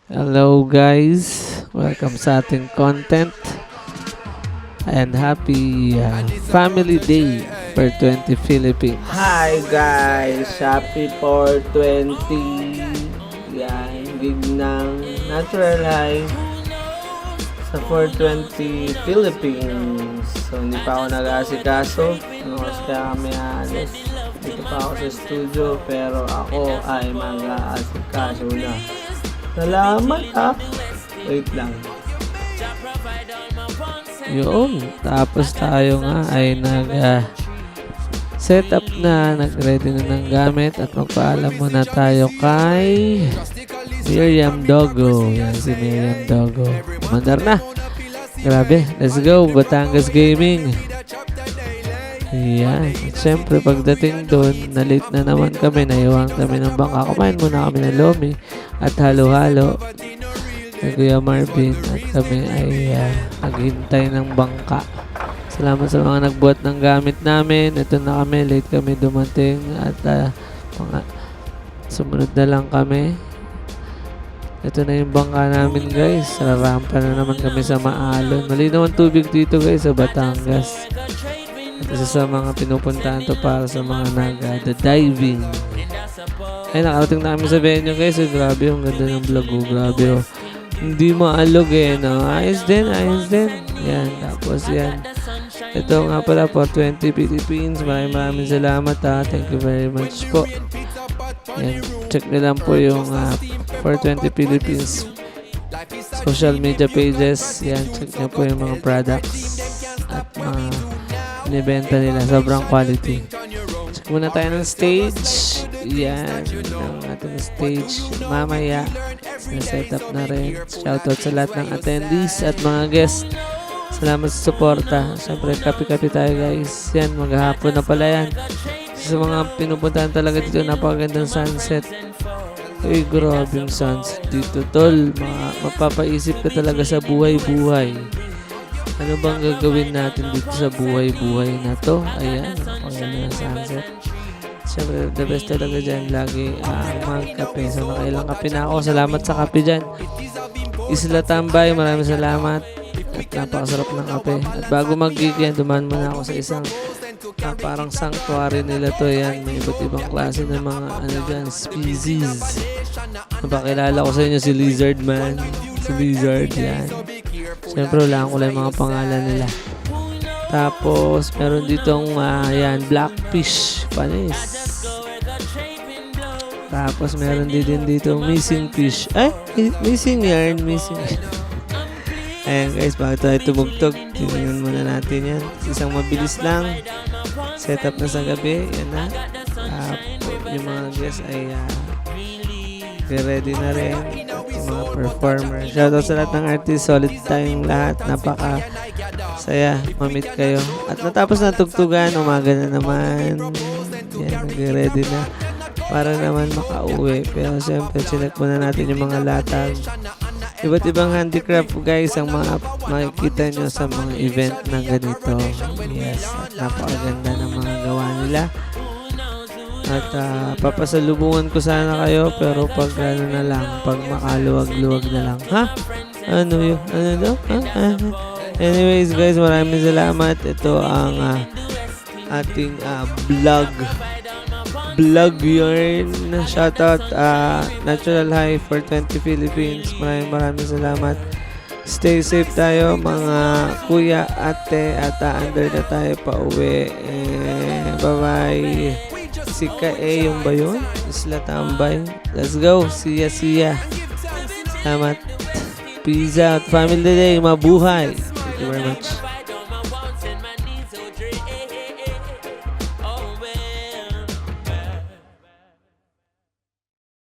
Hello guys, welcome sa ating content and happy Family Day for 20 Philippines. Hi guys! Happy 420! Yan, gig ng Natural High sa 420 Philippines. So, hindi pa ako nag-aasikaso. Kasi kami alis. Dito pa ako sa studio, pero ako ay mag-aasikaso na. Salamat ha! Wait lang. Yun, tapos tayo nga ay set up na, nag-ready na ng gamit at magpaalam muna tayo kay Miriam Dogo. Yan si Miriam Dogo. Mandar na. Grabe, let's go Batangas Gaming. Yan, at syempre pagdating doon, na-late na naman kami, naiwan kami ng bangka. Kumain muna kami ng lomi at halo-halo kay Kuya Marvin at kami ay naghintay ng bangka. Salamat sa mga nagbuhat ng gamit namin. Ito na kami, late kami dumating at mga sumunod na lang kami. Ito na yung bangka namin guys. Rarampa na naman kami sa Maalon. Malinaw ang tubig dito guys sa Batangas. At isa sa mga pinupuntahan to para sa mga nag-diving. Ay, nakarating na kami sa venue guys. Grabe, ang ganda ng vlog. Grabe, hindi maalog no? Ayos din. Yan, tapos yan. Ito nga pala po, 20 Philippines. Maraming salamat Thank you very much po. Yan, check nyo lang po yung 420 Philippines social media pages. Yan, check nyo po yung mga products at mga inibenta nila. Sobrang quality. Check muna tayo ng stage. Yan, ang ating stage. Mamaya, set up na rin. Shoutout sa lahat ng attendees at mga guests. Salamat sa suporta. Siyempre, kapi-kapi tayo guys. Yan, maghahapon na pala yan. Sa mga pinupuntahan talaga dito, napakagandang sunset. Ay, grabe yung sunset dito, tol. Mapapaisip ka talaga sa buhay-buhay. Ano bang gagawin natin dito sa buhay-buhay na to? Ayan, napakaganda ng sunset. Siyempre, the best talaga dyan. Lagi magkape. So, nakailang kape na ako. Salamat sa kape dyan. Isla Tambay, maraming salamat. At napakasarap ng kape. At bago mag-gig yan, dumaan muna ako sa isang parang sanctuary nila to. Yan, may iba't ibang klase ng mga dyan, species. Napakilala ko sa inyo si Lizard Man. Si Lizard, yan. Siyempre, wala ko lang mga pangalan nila. Tapos, meron ditong yan, Blackfish Panis. Tapos, meron din dito Missing Fish. Ay, Missing Yarn. Ayan guys, bakit tayo tumugtog? Tingnan muna natin yan. Isang mabilis lang. Setup na sa gabi. Yan na. Yung mga guests ay ready na rin. Yung mga performer. Shoutout sa lahat ng artist. Solid tayong lahat. Napaka saya. Mamit kayo. At natapos na tugtugan. Umaga na naman. Yan, nag-ready na. Para naman makauwi. Pero siyempre, chinek muna natin yung mga latag. Iba't ibang handicraft guys ang mga makikita nyo sa mga event na ganito. Yes, at napakaganda ng mga gawa nila. At papasalubungan ko sana kayo pero pag na lang, pag makaluwag-luwag na lang. Ha? Ano yun? Ano do? Anyways guys, maraming salamat. Ito ang ating vlog yarn. Shoutout Natural High for 20 Philippines. Maraming salamat. Stay safe tayo mga kuya, ate, at under na tayo pa uwi. Bye bye. Si Kae yung ba yun? Isla Tambay. Let's go. See ya. Salamat. Peace out. Family Day. Mabuhay. Thank you very much.